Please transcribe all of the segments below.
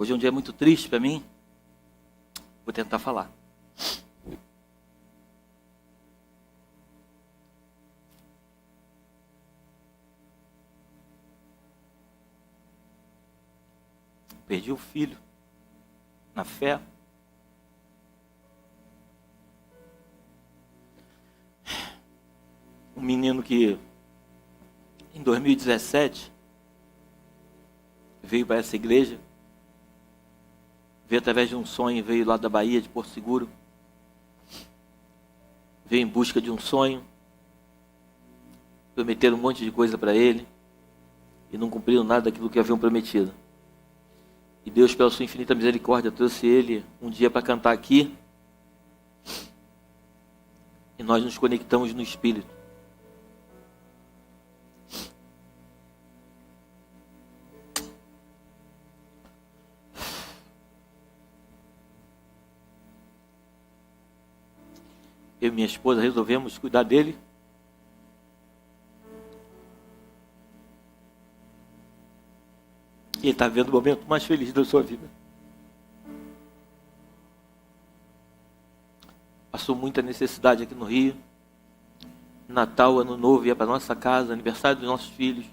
Hoje é um dia muito triste para mim. Vou tentar falar. Perdi o filho na fé. Um menino que em 2017 veio para essa igreja, veio através de um sonho, veio lá da Bahia, de Porto Seguro, veio em busca de um sonho, prometeram um monte de coisa para ele e não cumpriram nada daquilo que haviam prometido. E Deus, pela sua infinita misericórdia, trouxe ele um dia para cantar aqui, e nós nos conectamos no Espírito. Eu e minha esposa resolvemos cuidar dele. E ele está vivendo o momento mais feliz da sua vida. Passou muita necessidade aqui no Rio. Natal, Ano Novo, ia para nossa casa, aniversário dos nossos filhos.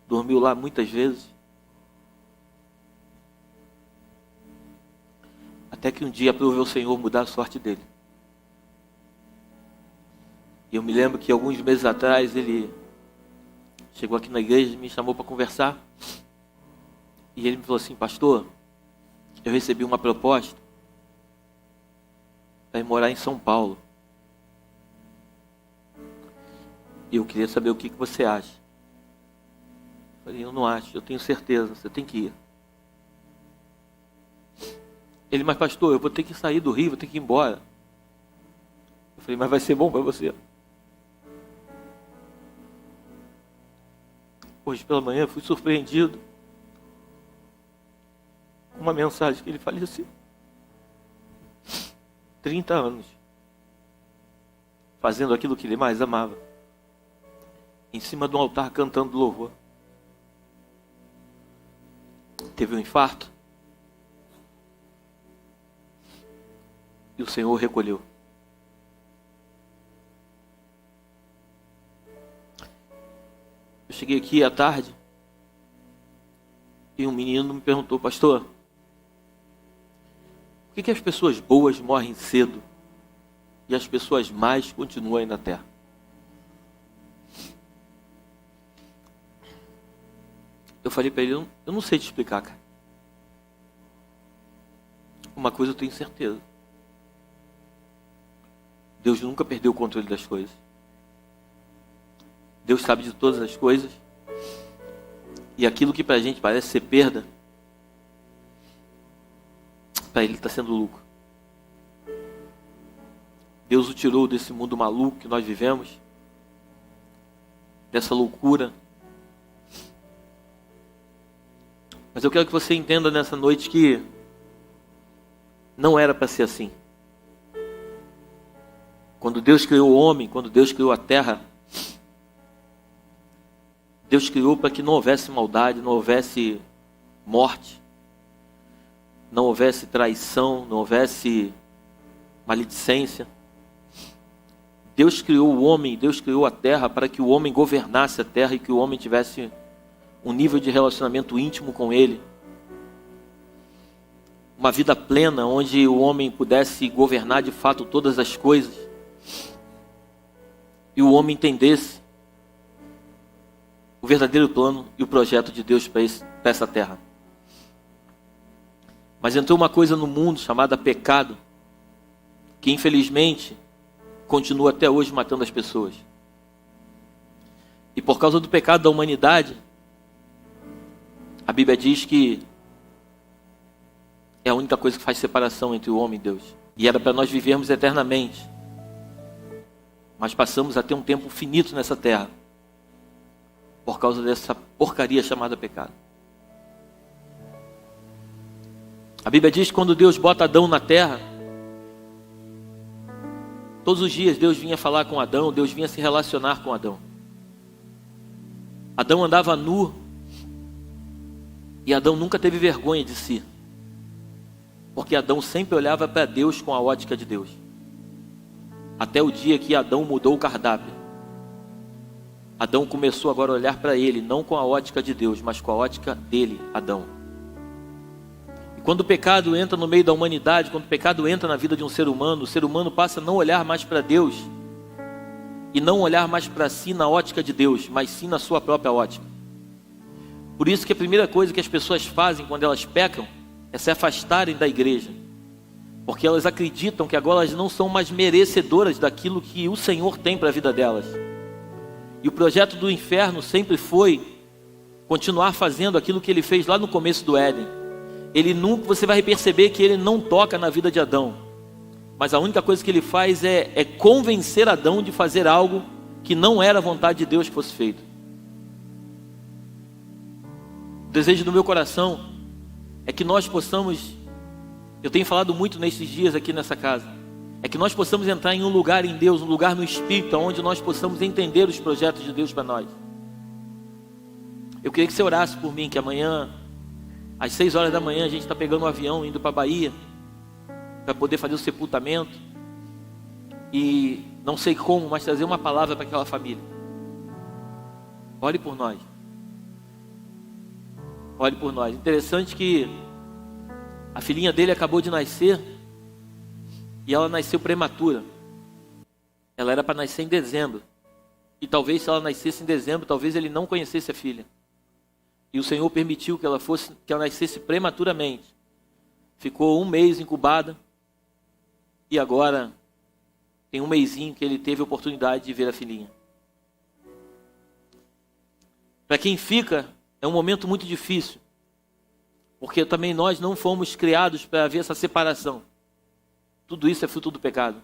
Dormiu lá muitas vezes. Até que um dia aprovou o Senhor mudar a sorte dele. E eu me lembro que alguns meses atrás ele chegou aqui na igreja e me chamou para conversar. E ele me falou assim: pastor, eu recebi uma proposta para ir morar em São Paulo. E eu queria saber o que você acha. Eu falei: eu não acho, eu tenho certeza, você tem que ir. Ele: mas pastor, eu vou ter que sair do Rio, vou ter que ir embora. Eu falei: mas vai ser bom para você. Hoje pela manhã eu fui surpreendido com uma mensagem que ele faleceu. 30 anos fazendo aquilo que ele mais amava, em cima de um altar cantando louvor. Teve um infarto e o Senhor recolheu. Eu cheguei aqui à tarde e um menino me perguntou: pastor, por que as pessoas boas morrem cedo e as pessoas más continuam aí na terra? Eu falei para ele: eu não sei te explicar, cara. Uma coisa eu tenho certeza: Deus nunca perdeu o controle das coisas. Deus sabe de todas as coisas. E aquilo que para a gente parece ser perda, para Ele está sendo lucro. Deus o tirou desse mundo maluco que nós vivemos, dessa loucura. Mas eu quero que você entenda nessa noite que não era para ser assim. Quando Deus criou o homem, quando Deus criou a terra, Deus criou para que não houvesse maldade, não houvesse morte, não houvesse traição, não houvesse maledicência. Deus criou o homem, Deus criou a terra para que o homem governasse a terra e que o homem tivesse um nível de relacionamento íntimo com Ele. Uma vida plena, onde o homem pudesse governar de fato todas as coisas. E o homem entendesse o verdadeiro plano e o projeto de Deus para essa terra. Mas entrou uma coisa no mundo chamada pecado, que infelizmente continua até hoje matando as pessoas. E por causa do pecado da humanidade, a Bíblia diz que é a única coisa que faz separação entre o homem e Deus. E era para nós vivermos eternamente. Mas passamos a ter um tempo finito nessa terra, por causa dessa porcaria chamada pecado. A Bíblia diz que quando Deus bota Adão na terra, todos os dias Deus vinha falar com Adão, Deus vinha se relacionar com Adão. Adão andava nu, e Adão nunca teve vergonha de si. Porque Adão sempre olhava para Deus com a ótica de Deus. Até o dia que Adão mudou o cardápio. Adão começou agora a olhar para ele, não com a ótica de Deus, mas com a ótica dele, Adão. E quando o pecado entra no meio da humanidade, quando o pecado entra na vida de um ser humano, o ser humano passa a não olhar mais para Deus e não olhar mais para si na ótica de Deus, mas sim na sua própria ótica. Por isso que a primeira coisa que as pessoas fazem quando elas pecam é se afastarem da igreja, porque elas acreditam que agora elas não são mais merecedoras daquilo que o Senhor tem para a vida delas. E o projeto do inferno sempre foi continuar fazendo aquilo que ele fez lá no começo do Éden. Ele nunca, você vai perceber que ele não toca na vida de Adão, mas a única coisa que ele faz é convencer Adão de fazer algo que não era a vontade de Deus que fosse feito. O desejo do meu coração é que nós possamos, eu tenho falado muito nesses dias aqui nessa casa, é que nós possamos entrar em um lugar em Deus, um lugar no Espírito, onde nós possamos entender os projetos de Deus para nós. Eu queria que você orasse por mim, que amanhã, às 6 horas da manhã, a gente está pegando um avião, indo para a Bahia, para poder fazer o sepultamento, e não sei como, mas trazer uma palavra para aquela família. Ore por nós. Ore por nós. Interessante que a filhinha dele acabou de nascer, e ela nasceu prematura. Ela era para nascer em dezembro. E talvez se ela nascesse em dezembro, talvez ele não conhecesse a filha. E o Senhor permitiu que ela nascesse prematuramente. Ficou 1 mês incubada. E agora tem 1 mêsinho que ele teve a oportunidade de ver a filhinha. Para quem fica, é um momento muito difícil. Porque também nós não fomos criados para ver essa separação. Tudo isso é fruto do pecado.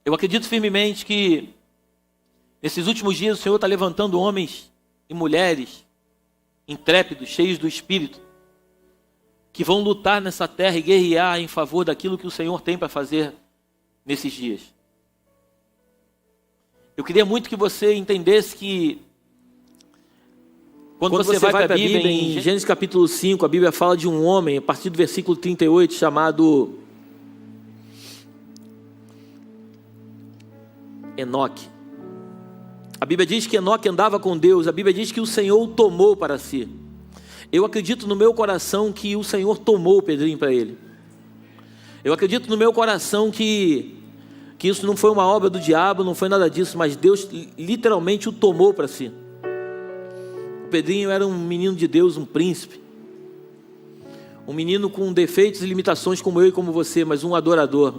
Eu acredito firmemente que nesses últimos dias o Senhor está levantando homens e mulheres intrépidos, cheios do Espírito, que vão lutar nessa terra e guerrear em favor daquilo que o Senhor tem para fazer nesses dias. Eu queria muito que você entendesse que quando você vai para a Bíblia, em Gênesis capítulo 5, a Bíblia fala de um homem, a partir do versículo 38, chamado Enoque. A Bíblia diz que Enoque andava com Deus, a Bíblia diz que o Senhor o tomou para si. Eu acredito no meu coração que o Senhor tomou o Pedrinho para ele. Eu acredito no meu coração que isso não foi uma obra do diabo, não foi nada disso, mas Deus literalmente o tomou para si. O Pedrinho era um menino de Deus, um príncipe. Um menino com defeitos e limitações como eu e como você, mas um adorador.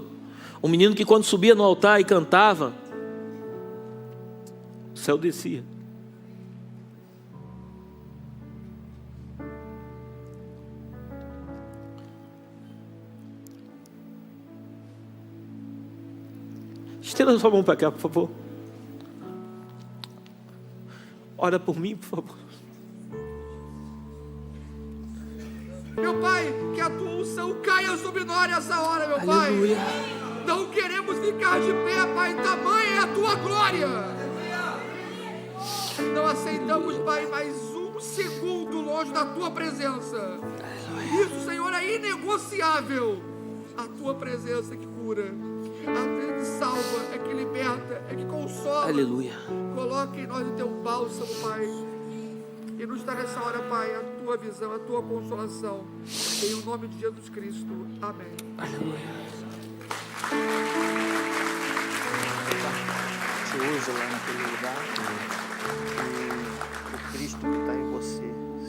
Um menino que quando subia no altar e cantava, o céu descia. Estenda sua mão para cá, por favor. Ora por mim, por favor. Meu Pai, que a tua unção caia sobre nós nessa hora, meu Aleluia. Pai. Não queremos ficar de pé, Pai, tamanha é a tua glória. Não aceitamos, Pai, mais 1 segundo longe da tua presença. Isso, Senhor, é inegociável. A tua presença é que cura, a que salva, é que liberta, é que consola. Aleluia. Coloque em nós o teu bálsamo, Pai, e nos dá nessa hora, Pai, a tua visão, a tua consolação, em o nome de Jesus Cristo. Amém. Aleluia. Te usa lá naquele lugar, e o Cristo que está em você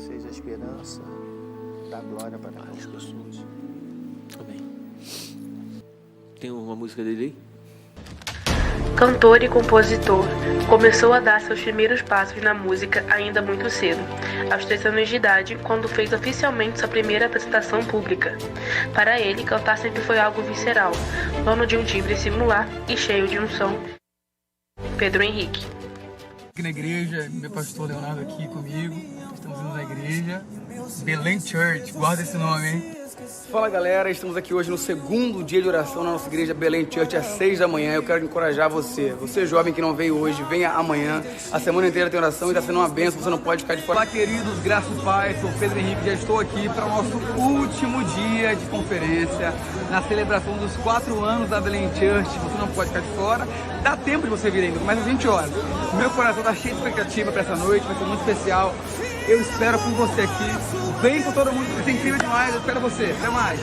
seja a esperança da glória para as pessoas. Amém. Tem uma música dele aí? Cantor e compositor, começou a dar seus primeiros passos na música ainda muito cedo, aos 3 anos de idade, quando fez oficialmente sua primeira apresentação pública. Para ele, cantar sempre foi algo visceral, dono de um timbre singular e cheio de unção. Pedro Henrique. Aqui na igreja, meu pastor Leonardo aqui comigo, estamos indo na igreja, Belém Church, guarda esse nome, hein? Fala galera, estamos aqui hoje no segundo dia de oração na nossa igreja Belém Church às 6 da manhã. Eu quero encorajar você jovem que não veio hoje, venha amanhã. A semana inteira tem oração e está sendo uma bênção, você não pode ficar de fora. Olá queridos, graças e paz, sou Pedro Henrique, já estou aqui para o nosso último dia de conferência, na celebração dos 4 anos da Belém Church. Você não pode ficar de fora, dá tempo de você vir ainda, começa às 20 horas. Meu coração está cheio de expectativa para essa noite, vai ser muito especial. Eu espero por você aqui. Vem com todo mundo, você é incrível demais. Eu espero você. Até mais.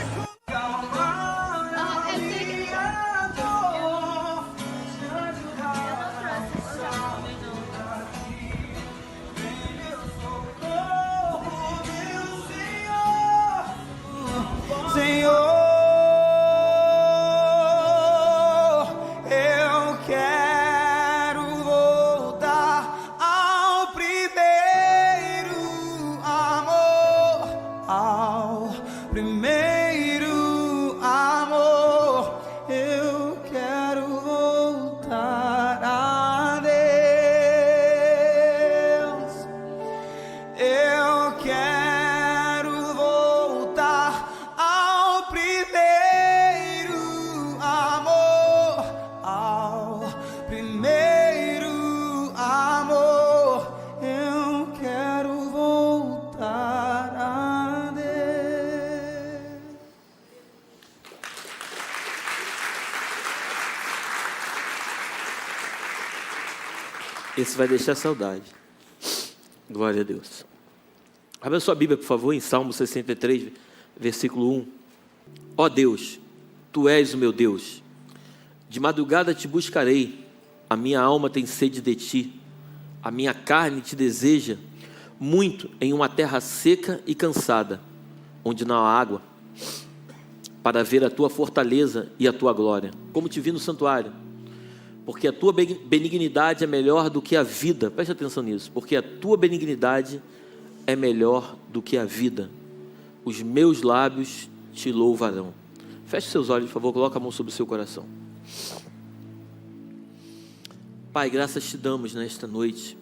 Esse vai deixar saudade. Glória a Deus. Abra sua Bíblia, por favor, em Salmo 63, versículo 1. Ó Deus, Tu és o meu Deus. De madrugada te buscarei. A minha alma tem sede de Ti. A minha carne te deseja muito em uma terra seca e cansada, onde não há água, para ver a Tua fortaleza e a Tua glória. Como te vi no santuário. Porque a tua benignidade é melhor do que a vida. Preste atenção nisso. Porque a tua benignidade é melhor do que a vida. Os meus lábios te louvarão. Feche seus olhos, por favor. Coloca a mão sobre o seu coração. Pai, graças te damos nesta noite.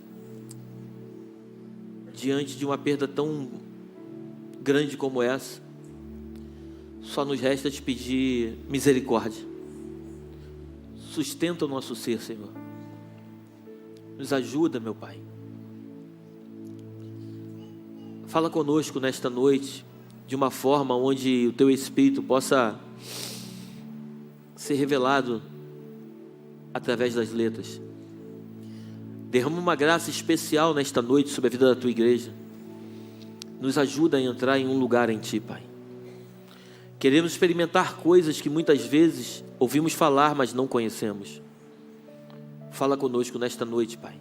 Diante de uma perda tão grande como essa, só nos resta te pedir misericórdia. Sustenta o nosso ser, Senhor. Nos ajuda, meu Pai. Fala conosco nesta noite, de uma forma onde o Teu Espírito possa ser revelado através das letras. Derrama uma graça especial nesta noite sobre a vida da Tua igreja. Nos ajuda a entrar em um lugar em Ti, Pai. Queremos experimentar coisas que muitas vezes ouvimos falar, mas não conhecemos. Fala conosco nesta noite, Pai.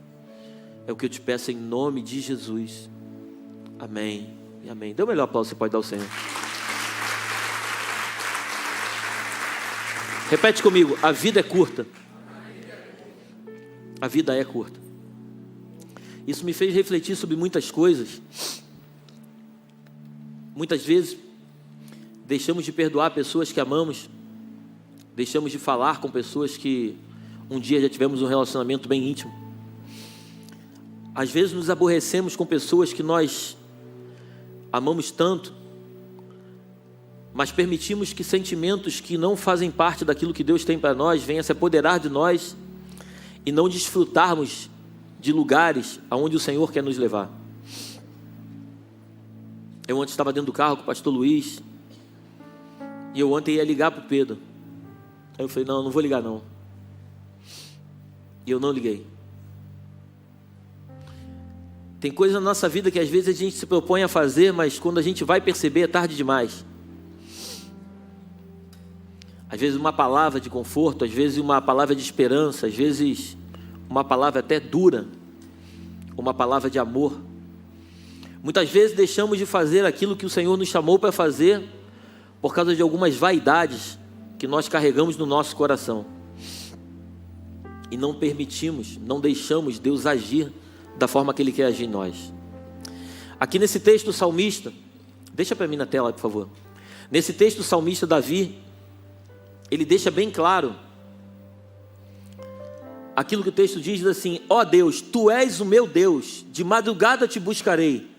É o que eu te peço em nome de Jesus. Amém e amém. Dê o melhor aplauso que você pode dar ao Senhor. Repete comigo. A vida é curta. A vida é curta. Isso me fez refletir sobre muitas coisas. Muitas vezes deixamos de perdoar pessoas que amamos. Deixamos de falar com pessoas que um dia já tivemos um relacionamento bem íntimo. Às vezes nos aborrecemos com pessoas que nós amamos tanto, mas permitimos que sentimentos que não fazem parte daquilo que Deus tem para nós venham se apoderar de nós e não desfrutarmos de lugares aonde o Senhor quer nos levar. Eu ontem estava dentro do carro com o pastor Luiz. E eu ontem ia ligar para o Pedro. Aí eu falei, não vou ligar não. E eu não liguei. Tem coisas na nossa vida que às vezes a gente se propõe a fazer, mas quando a gente vai perceber é tarde demais. Às vezes uma palavra de conforto, às vezes uma palavra de esperança, às vezes uma palavra até dura, uma palavra de amor. Muitas vezes deixamos de fazer aquilo que o Senhor nos chamou para fazer por causa de algumas vaidades que nós carregamos no nosso coração. E não permitimos, não deixamos Deus agir da forma que Ele quer agir em nós. Aqui nesse texto o salmista, deixa para mim na tela, por favor. Nesse texto o salmista Davi, ele deixa bem claro aquilo que o texto diz assim: ó Deus, Tu és o meu Deus, de madrugada te buscarei.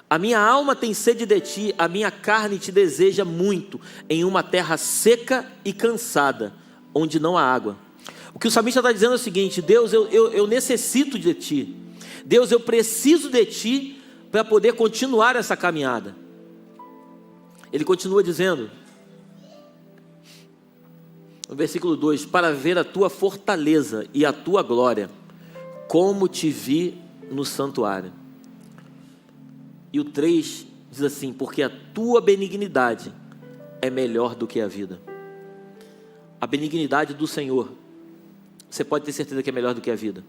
A minha alma tem sede de ti, a minha carne te deseja muito, em uma terra seca e cansada, onde não há água. O que o salmista está dizendo é o seguinte: Deus, eu necessito de ti. Deus, eu preciso de ti para poder continuar essa caminhada. Ele continua dizendo, no versículo 2: para ver a tua fortaleza e a tua glória, como te vi no santuário. E o 3 diz assim: porque a tua benignidade é melhor do que a vida. A benignidade do Senhor, você pode ter certeza que é melhor do que a vida.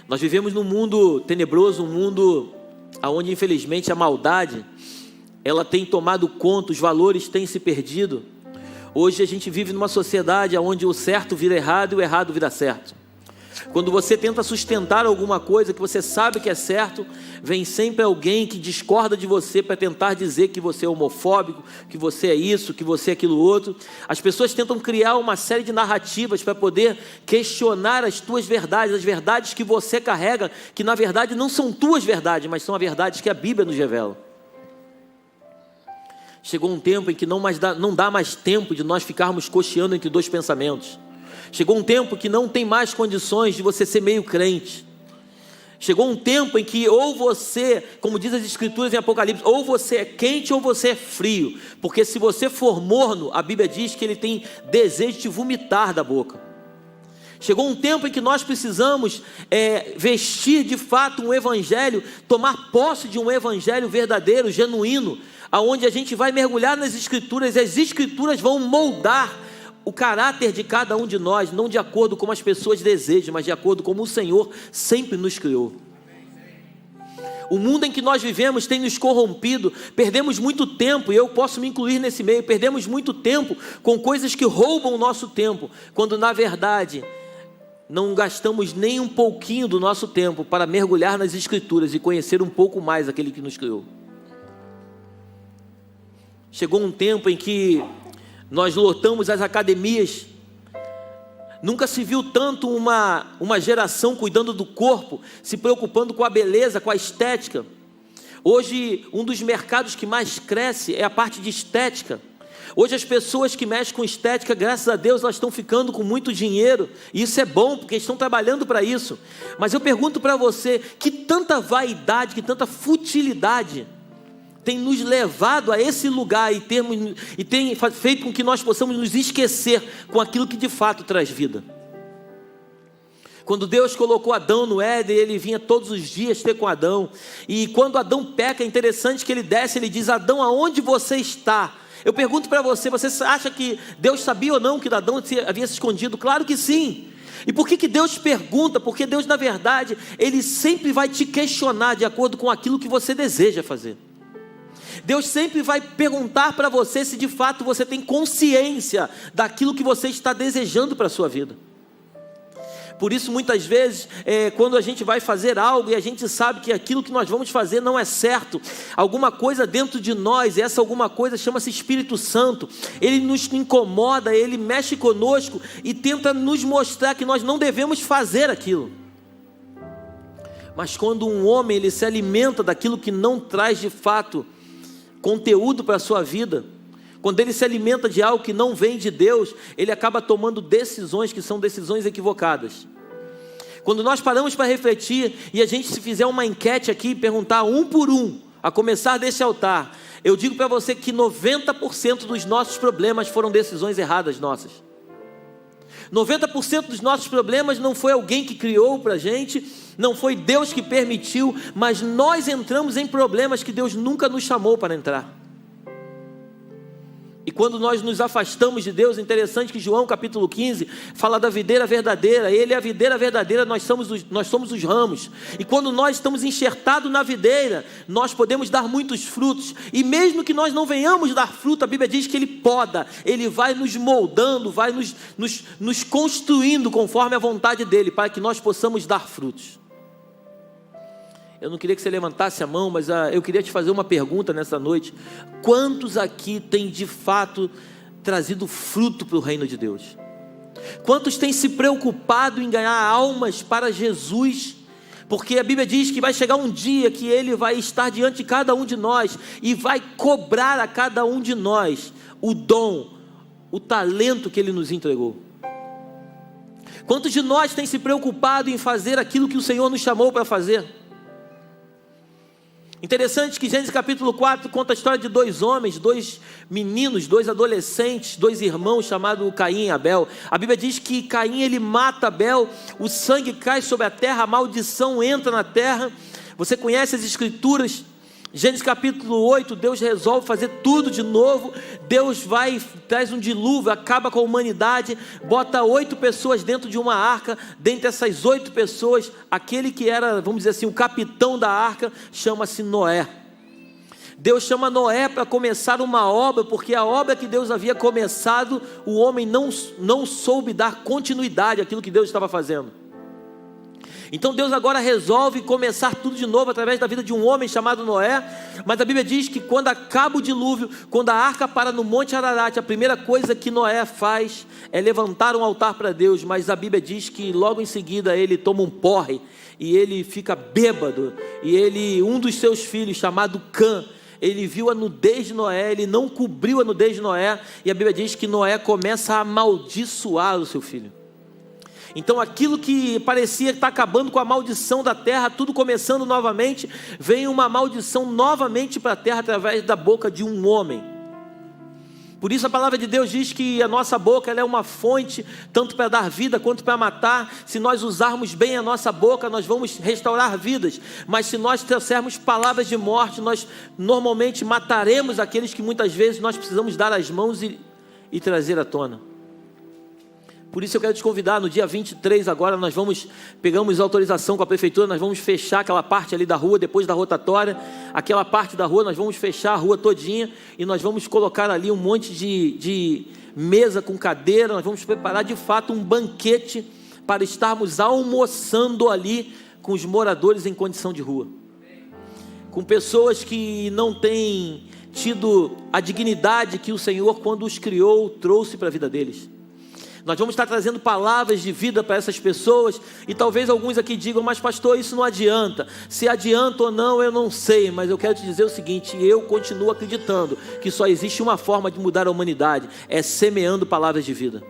Nós vivemos num mundo tenebroso, um mundo onde infelizmente a maldade, ela tem tomado conta, os valores têm se perdido. Hoje a gente vive numa sociedade onde o certo vira errado e o errado vira certo. Quando você tenta sustentar alguma coisa que você sabe que é certo, vem sempre alguém que discorda de você para tentar dizer que você é homofóbico, que você é isso, que você é aquilo outro. As pessoas tentam criar uma série de narrativas para poder questionar as tuas verdades, as verdades que você carrega, que na verdade não são tuas verdades, mas são as verdades que a Bíblia nos revela. Chegou um tempo em que não dá mais tempo de nós ficarmos cocheando entre dois pensamentos. Chegou um tempo que não tem mais condições de você ser meio crente. Chegou um tempo em que ou você, como diz as Escrituras em Apocalipse, ou você é quente ou você é frio. Porque se você for morno, a Bíblia diz que ele tem desejo de vomitar da boca. Chegou um tempo em que nós precisamos vestir de fato um evangelho, tomar posse de um evangelho verdadeiro, genuíno, aonde a gente vai mergulhar nas Escrituras e as Escrituras vão moldar o caráter de cada um de nós, não de acordo com as pessoas desejam, mas de acordo com como o Senhor sempre nos criou. O mundo em que nós vivemos tem nos corrompido, perdemos muito tempo, e eu posso me incluir nesse meio, perdemos muito tempo com coisas que roubam o nosso tempo, quando na verdade não gastamos nem um pouquinho do nosso tempo para mergulhar nas Escrituras e conhecer um pouco mais aquele que nos criou. Chegou um tempo em que nós lotamos as academias. Nunca se viu tanto uma geração cuidando do corpo, se preocupando com a beleza, com a estética. Hoje, um dos mercados que mais cresce é a parte de estética. Hoje as pessoas que mexem com estética, graças a Deus, elas estão ficando com muito dinheiro. E isso é bom, porque estão trabalhando para isso. Mas eu pergunto para você, que tanta vaidade, que tanta futilidade tem nos levado a esse lugar e tem feito com que nós possamos nos esquecer com aquilo que de fato traz vida. Quando Deus colocou Adão no Éden, ele vinha todos os dias ter com Adão. E quando Adão peca, é interessante que ele desce, ele diz: Adão, aonde você está? Eu pergunto para você, você acha que Deus sabia ou não que Adão havia se escondido? Claro que sim. E por que Deus pergunta? Porque Deus, na verdade, ele sempre vai te questionar de acordo com aquilo que você deseja fazer. Deus sempre vai perguntar para você se de fato você tem consciência daquilo que você está desejando para a sua vida. Por isso muitas vezes, quando a gente vai fazer algo e a gente sabe que aquilo que nós vamos fazer não é certo, alguma coisa dentro de nós, e essa alguma coisa chama-se Espírito Santo, ele nos incomoda, ele mexe conosco e tenta nos mostrar que nós não devemos fazer aquilo. Mas quando um homem ele se alimenta daquilo que não traz de fato conteúdo para a sua vida, quando ele se alimenta de algo que não vem de Deus, ele acaba tomando decisões que são decisões equivocadas. Quando nós paramos para refletir e a gente se fizer uma enquete aqui e perguntar um por um, a começar desse altar, eu digo para você que 90% dos nossos problemas foram decisões erradas nossas. 90% dos nossos problemas não foi alguém que criou para a gente, não foi Deus que permitiu, mas nós entramos em problemas que Deus nunca nos chamou para entrar. E quando nós nos afastamos de Deus, é interessante que João capítulo 15 fala da videira verdadeira. Ele é a videira verdadeira, nós somos os ramos. E quando nós estamos enxertados na videira, nós podemos dar muitos frutos. E mesmo que nós não venhamos dar fruto, a Bíblia diz que Ele poda, Ele vai nos moldando, vai nos construindo conforme a vontade dEle, para que nós possamos dar frutos. Eu não queria que você levantasse a mão, mas eu queria te fazer uma pergunta nessa noite. Quantos aqui têm de fato trazido fruto para o reino de Deus? Quantos têm se preocupado em ganhar almas para Jesus, Porque a Bíblia diz que vai chegar um dia que Ele vai estar diante de cada um de nós e vai cobrar a cada um de nós o dom, o talento que Ele nos entregou. Quantos de nós tem se preocupado em fazer aquilo que o Senhor nos chamou para fazer? Interessante que Gênesis capítulo 4 conta a história de dois homens, dois meninos, dois adolescentes, dois irmãos chamados Caim e Abel. A Bíblia diz que Caim ele mata Abel, o sangue cai sobre a terra, a maldição entra na terra. Você conhece as escrituras? Gênesis capítulo 8, Deus resolve fazer tudo de novo. Deus traz um dilúvio, acaba com a humanidade, bota 8 pessoas dentro de uma arca. Dentre essas 8 pessoas, aquele que era, vamos dizer assim, o capitão da arca, chama-se Noé. Deus chama Noé para começar uma obra, porque a obra que Deus havia começado, o homem não soube dar continuidade àquilo que Deus estava fazendo. Então Deus agora resolve começar tudo de novo através da vida de um homem chamado Noé. Mas a Bíblia diz que quando acaba o dilúvio, quando a arca para no Monte Ararat, a primeira coisa que Noé faz é levantar um altar para Deus. Mas a Bíblia diz que logo em seguida ele toma um porre e ele fica bêbado. E um dos seus filhos, chamado Cã, ele viu a nudez de Noé, ele não cobriu a nudez de Noé. E a Bíblia diz que Noé começa a amaldiçoar o seu filho. Então aquilo que parecia estar acabando com a maldição da terra, tudo começando novamente, vem uma maldição novamente para a terra através da boca de um homem. Por isso a palavra de Deus diz que a nossa boca ela é uma fonte, tanto para dar vida quanto para matar. Se nós usarmos bem a nossa boca, nós vamos restaurar vidas. Mas se nós trouxermos palavras de morte, nós normalmente mataremos aqueles que muitas vezes nós precisamos dar as mãos e trazer à tona. Por isso eu quero te convidar, no dia 23 agora pegamos autorização com a prefeitura, nós vamos fechar aquela parte ali da rua, depois da rotatória, aquela parte da rua, nós vamos fechar a rua todinha e nós vamos colocar ali um monte de mesa com cadeira, nós vamos preparar de fato um banquete para estarmos almoçando ali com os moradores em condição de rua. Com pessoas que não têm tido a dignidade que o Senhor, quando os criou, trouxe para a vida deles. Nós vamos estar trazendo palavras de vida para essas pessoas. E talvez alguns aqui digam: mas pastor, isso não adianta. Se adianta ou não, eu não sei. Mas eu quero te dizer o seguinte: eu continuo acreditando que só existe uma forma de mudar a humanidade, é semeando palavras de vida.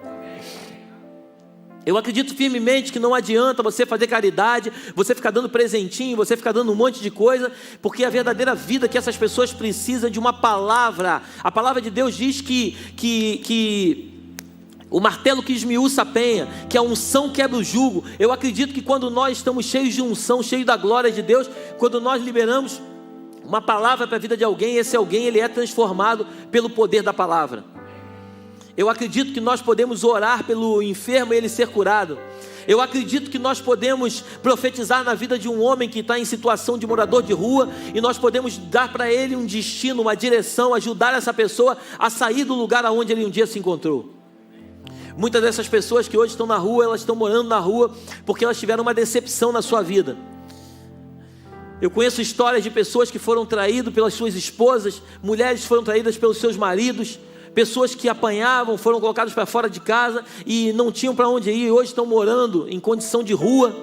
Eu acredito firmemente que não adianta você fazer caridade, você ficar dando presentinho, você ficar dando um monte de coisa, porque a verdadeira vida que essas pessoas precisam de uma palavra. A palavra de Deus diz que o martelo que esmiuça a penha, que a unção quebra o jugo. Eu acredito que quando nós estamos cheios de unção, cheios da glória de Deus, quando nós liberamos uma palavra para a vida de alguém, esse alguém ele é transformado pelo poder da palavra. Eu acredito que nós podemos orar pelo enfermo e ele ser curado. Eu acredito que nós podemos profetizar na vida de um homem que está em situação de morador de rua, e nós podemos dar para ele um destino, uma direção, ajudar essa pessoa a sair do lugar aonde ele um dia se encontrou. Muitas dessas pessoas que hoje estão na rua, elas estão morando na rua porque elas tiveram uma decepção na sua vida. Eu conheço histórias de pessoas que foram traídas pelas suas esposas, mulheres que foram traídas pelos seus maridos, pessoas que apanhavam, foram colocadas para fora de casa e não tinham para onde ir, e hoje estão morando em condição de rua.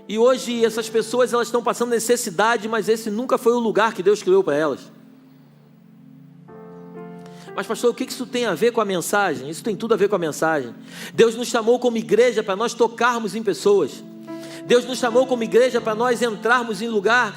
E hoje essas pessoas elas estão passando necessidade, mas esse nunca foi o lugar que Deus criou para elas. Mas pastor, o que isso tem a ver com a mensagem? Isso tem tudo a ver com a mensagem. Deus nos chamou como igreja para nós tocarmos em pessoas. Deus nos chamou como igreja para nós entrarmos em lugar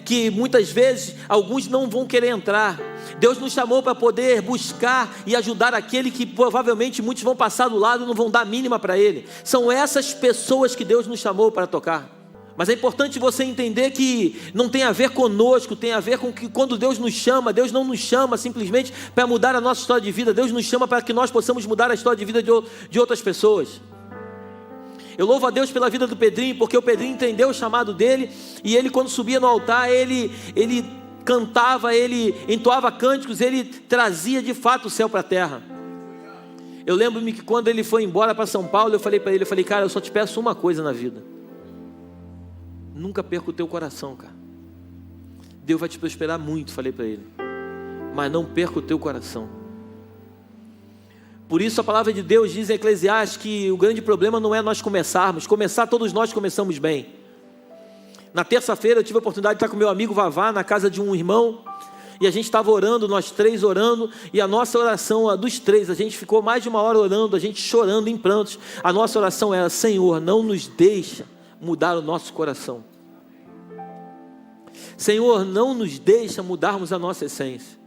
que muitas vezes alguns não vão querer entrar. Deus nos chamou para poder buscar e ajudar aquele que provavelmente muitos vão passar do lado e não vão dar mínima para ele. São essas pessoas que Deus nos chamou para tocar. Mas é importante você entender que não tem a ver conosco, tem a ver com que quando Deus nos chama, Deus não nos chama simplesmente para mudar a nossa história de vida. Deus nos chama para que nós possamos mudar a história de vida de outras pessoas. Eu louvo a Deus pela vida do Pedrinho, porque o Pedrinho entendeu o chamado dele, e ele quando subia no altar, ele cantava, ele entoava cânticos, ele trazia de fato o céu para a terra. Eu lembro-me que quando ele foi embora para São Paulo, eu falei para ele, cara, eu só te peço uma coisa na vida: nunca perca o teu coração, cara. Deus vai te prosperar muito, falei para ele, mas não perca o teu coração. Por isso a palavra de Deus diz em Eclesiastes que o grande problema não é nós começarmos. Todos nós começamos bem. Na terça-feira eu tive a oportunidade de estar com meu amigo Vavá na casa de um irmão, e a gente estava orando, nós três orando, e a nossa oração, a dos três, a gente ficou mais de uma hora orando, a gente chorando em prantos. A nossa oração era: Senhor, não nos deixa mudar o nosso coração. Senhor, não nos deixa mudarmos a nossa essência.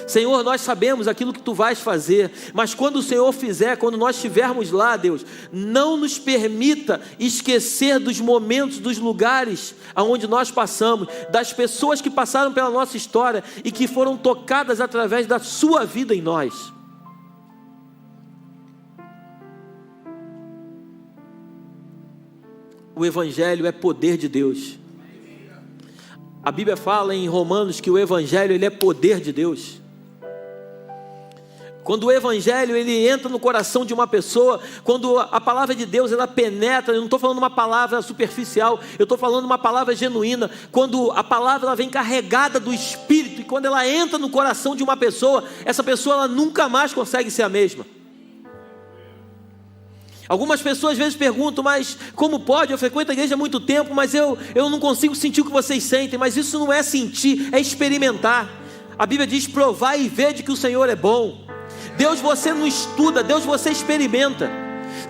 Senhor, nós sabemos aquilo que Tu vais fazer, mas quando o Senhor fizer, quando nós estivermos lá, Deus, não nos permita esquecer dos momentos, dos lugares aonde nós passamos, das pessoas que passaram pela nossa história e que foram tocadas através da Sua vida em nós. O Evangelho é poder de Deus. A Bíblia fala em Romanos que o Evangelho ele é poder de Deus. Quando o Evangelho ele entra no coração de uma pessoa, quando a palavra de Deus ela penetra, eu não estou falando uma palavra superficial, eu estou falando uma palavra genuína. Quando a palavra ela vem carregada do Espírito, e quando ela entra no coração de uma pessoa, essa pessoa ela nunca mais consegue ser a mesma. Algumas pessoas às vezes perguntam: mas como pode? Eu frequento a igreja há muito tempo, mas eu não consigo sentir o que vocês sentem. Mas isso não é sentir, é experimentar. A Bíblia diz: provai e vede que o Senhor é bom. Deus você não estuda, Deus você experimenta.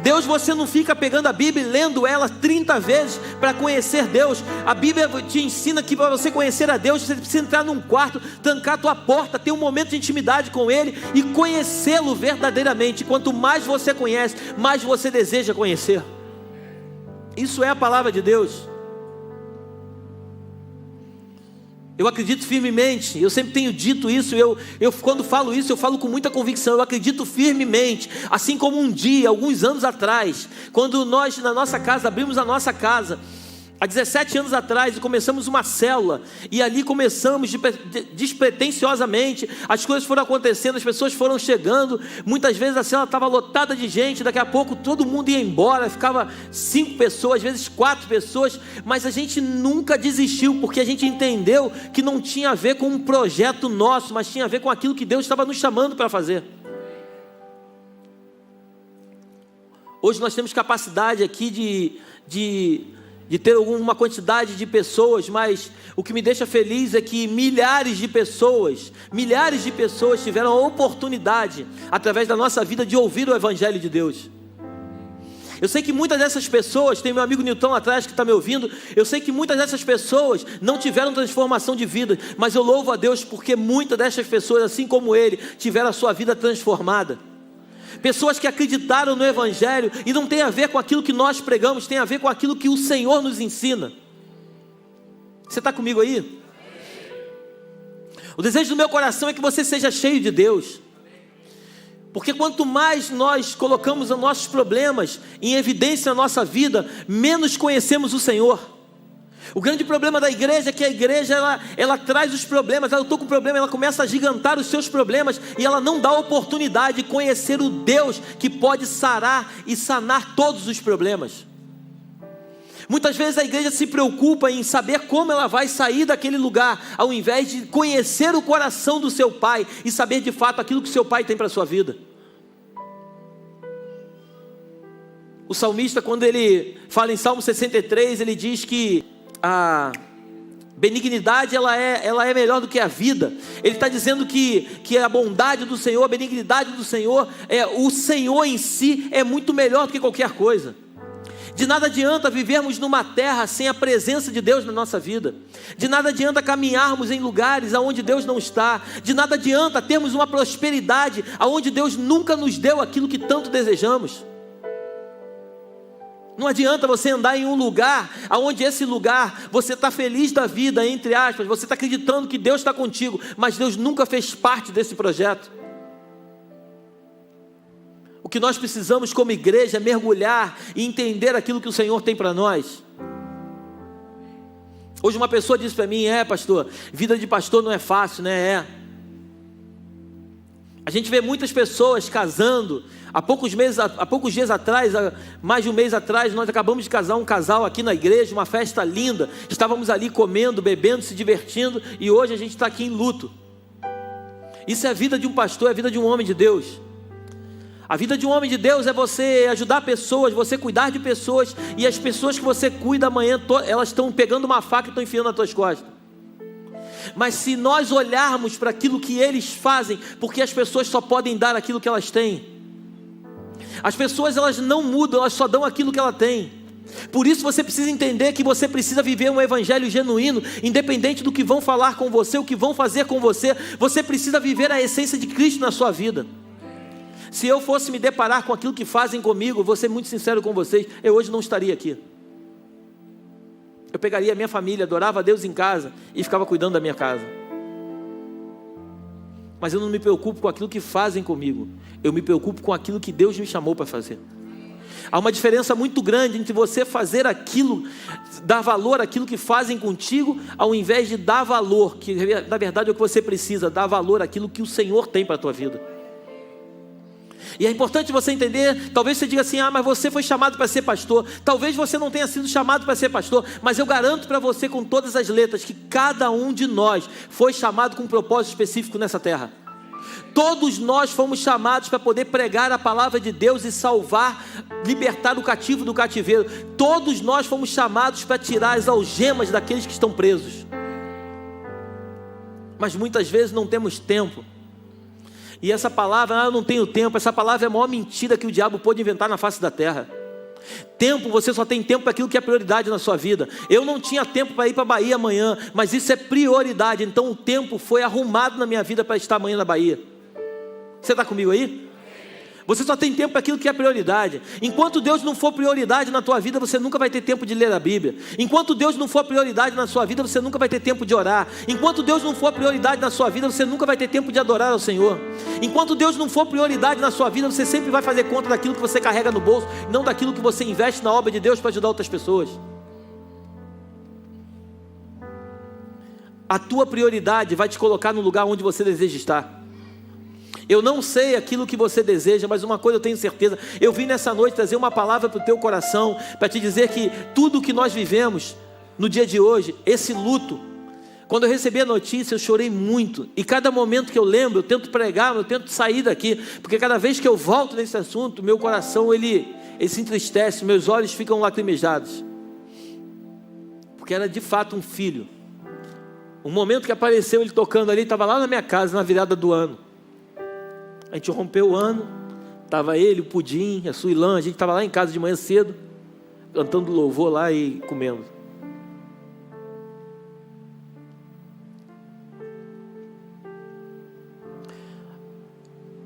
Deus você não fica pegando a Bíblia e lendo ela 30 vezes para conhecer Deus. A Bíblia te ensina que para você conhecer a Deus, você precisa entrar num quarto, trancar a tua porta, ter um momento de intimidade com Ele e conhecê-lo verdadeiramente. Quanto mais você conhece, mais você deseja conhecer. Isso é a palavra de Deus. Eu acredito firmemente, eu sempre tenho dito isso, eu quando falo isso, eu falo com muita convicção. Eu acredito firmemente, assim como um dia, alguns anos atrás, quando nós na nossa casa, abrimos a nossa casa, há 17 anos atrás, e começamos uma célula, e ali começamos despretensiosamente, as coisas foram acontecendo, as pessoas foram chegando, muitas vezes a célula estava lotada de gente, daqui a pouco todo mundo ia embora, ficava 5 pessoas, às vezes 4 pessoas, mas a gente nunca desistiu, porque a gente entendeu que não tinha a ver com um projeto nosso, mas tinha a ver com aquilo que Deus estava nos chamando para fazer. Hoje nós temos capacidade aqui de ter alguma quantidade de pessoas, mas o que me deixa feliz é que milhares de pessoas tiveram a oportunidade, através da nossa vida, de ouvir o Evangelho de Deus. Eu sei que muitas dessas pessoas, tem meu amigo Nilton lá atrás que está me ouvindo, eu sei que muitas dessas pessoas não tiveram transformação de vida, mas eu louvo a Deus porque muitas dessas pessoas, assim como ele, tiveram a sua vida transformada. Pessoas que acreditaram no Evangelho, e não tem a ver com aquilo que nós pregamos, tem a ver com aquilo que o Senhor nos ensina. Você está comigo aí? O desejo do meu coração é que você seja cheio de Deus, porque quanto mais nós colocamos os nossos problemas em evidência na nossa vida, menos conhecemos o Senhor. O grande problema da igreja é que a igreja ela traz os problemas. Eu estou com problema, ela começa a gigantar os seus problemas, e ela não dá oportunidade de conhecer o Deus que pode sarar e sanar todos os problemas. Muitas vezes a igreja se preocupa em saber como ela vai sair daquele lugar, ao invés de conhecer o coração do seu pai e saber de fato aquilo que o seu pai tem para a sua vida. O salmista, quando ele fala em Salmo 63, ele diz que a benignidade ela é melhor do que a vida. Ele está dizendo que a bondade do Senhor, a benignidade do Senhor, o Senhor em si é muito melhor do que qualquer coisa. De nada adianta vivermos numa terra sem a presença de Deus na nossa vida. De nada adianta caminharmos em lugares onde Deus não está. De nada adianta termos uma prosperidade onde Deus nunca nos deu aquilo que tanto desejamos. Não adianta você andar em um lugar, onde esse lugar você está feliz da vida, entre aspas, você está acreditando que Deus está contigo, mas Deus nunca fez parte desse projeto. O que nós precisamos como igreja é mergulhar e entender aquilo que o Senhor tem para nós. Hoje uma pessoa disse para mim: pastor, vida de pastor não é fácil, né? A gente vê muitas pessoas casando. Há poucos dias atrás, mais de um mês atrás, nós acabamos de casar um casal aqui na igreja, uma festa linda. Estávamos ali comendo, bebendo, se divertindo, e hoje a gente está aqui em luto. Isso é a vida de um pastor, é a vida de um homem de Deus. A vida de um homem de Deus é você ajudar pessoas, você cuidar de pessoas, e as pessoas que você cuida amanhã, elas estão pegando uma faca e estão enfiando nas tuas costas. Mas se nós olharmos para aquilo que eles fazem, porque as pessoas só podem dar aquilo que elas têm. As pessoas, elas não mudam, elas só dão aquilo que ela tem. Por isso você precisa entender que você precisa viver um evangelho genuíno, independente do que vão falar com você, o que vão fazer com você. Você precisa viver a essência de Cristo na sua vida. Se eu fosse me deparar com aquilo que fazem comigo, vou ser muito sincero com vocês, eu hoje não estaria aqui. Eu pegaria a minha família, adorava a Deus em casa e ficava cuidando da minha casa. Mas eu não me preocupo com aquilo que fazem comigo, eu me preocupo com aquilo que Deus me chamou para fazer. Há uma diferença muito grande entre você fazer aquilo, dar valor àquilo que fazem contigo, ao invés de dar valor, que na verdade é o que você precisa, dar valor àquilo que o Senhor tem para a tua vida. E é importante você entender, talvez você diga assim, mas você foi chamado para ser pastor. Talvez você não tenha sido chamado para ser pastor, mas eu garanto para você com todas as letras, que cada um de nós foi chamado com um propósito específico nessa terra. Todos nós fomos chamados para poder pregar a palavra de Deus e salvar, libertar o cativo do cativeiro. Todos nós fomos chamados para tirar as algemas daqueles que estão presos. Mas muitas vezes não temos tempo. E essa palavra, eu não tenho tempo, essa palavra é a maior mentira que o diabo pôde inventar na face da terra. Tempo, você só tem tempo para aquilo que é prioridade na sua vida. Eu não tinha tempo para ir para a Bahia amanhã, mas isso é prioridade. Então o tempo foi arrumado na minha vida para estar amanhã na Bahia. Você está comigo aí? Você só tem tempo para aquilo que é prioridade. Enquanto Deus não for prioridade na tua vida, você nunca vai ter tempo de ler a Bíblia. Enquanto Deus não for prioridade na sua vida, você nunca vai ter tempo de orar. Enquanto Deus não for prioridade na sua vida, você nunca vai ter tempo de adorar ao Senhor. Enquanto Deus não for prioridade na sua vida, você sempre vai fazer conta daquilo que você carrega no bolso, não daquilo que você investe na obra de Deus para ajudar outras pessoas. A tua prioridade vai te colocar no lugar onde você deseja estar. Eu não sei aquilo que você deseja, mas uma coisa eu tenho certeza. Eu vim nessa noite trazer uma palavra para o teu coração, para te dizer que tudo o que nós vivemos no dia de hoje, esse luto, quando eu recebi a notícia eu chorei muito. E cada momento que eu lembro, eu tento pregar, eu tento sair daqui, porque cada vez que eu volto nesse assunto, meu coração ele se entristece, meus olhos ficam lacrimejados. Porque era de fato um filho. O momento que apareceu ele tocando ali, estava lá na minha casa, na virada do ano. A gente rompeu o ano, estava ele, o Pudim, a Suilã, a gente estava lá em casa de manhã cedo, cantando louvor lá e comendo.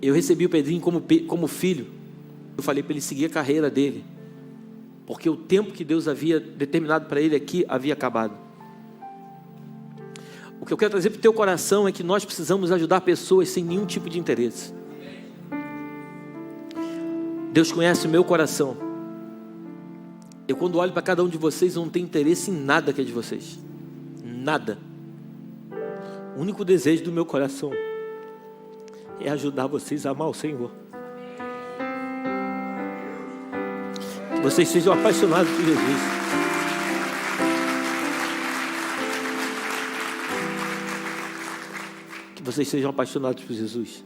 Eu recebi o Pedrinho como filho, eu falei para ele seguir a carreira dele, porque o tempo que Deus havia determinado para ele aqui havia acabado. O que eu quero trazer para o teu coração é que nós precisamos ajudar pessoas sem nenhum tipo de interesse. Deus conhece o meu coração. Eu quando olho para cada um de vocês, eu não tenho interesse em nada que é de vocês. Nada. O único desejo do meu coração é ajudar vocês a amar o Senhor. Que vocês sejam apaixonados por Jesus. Que vocês sejam apaixonados por Jesus.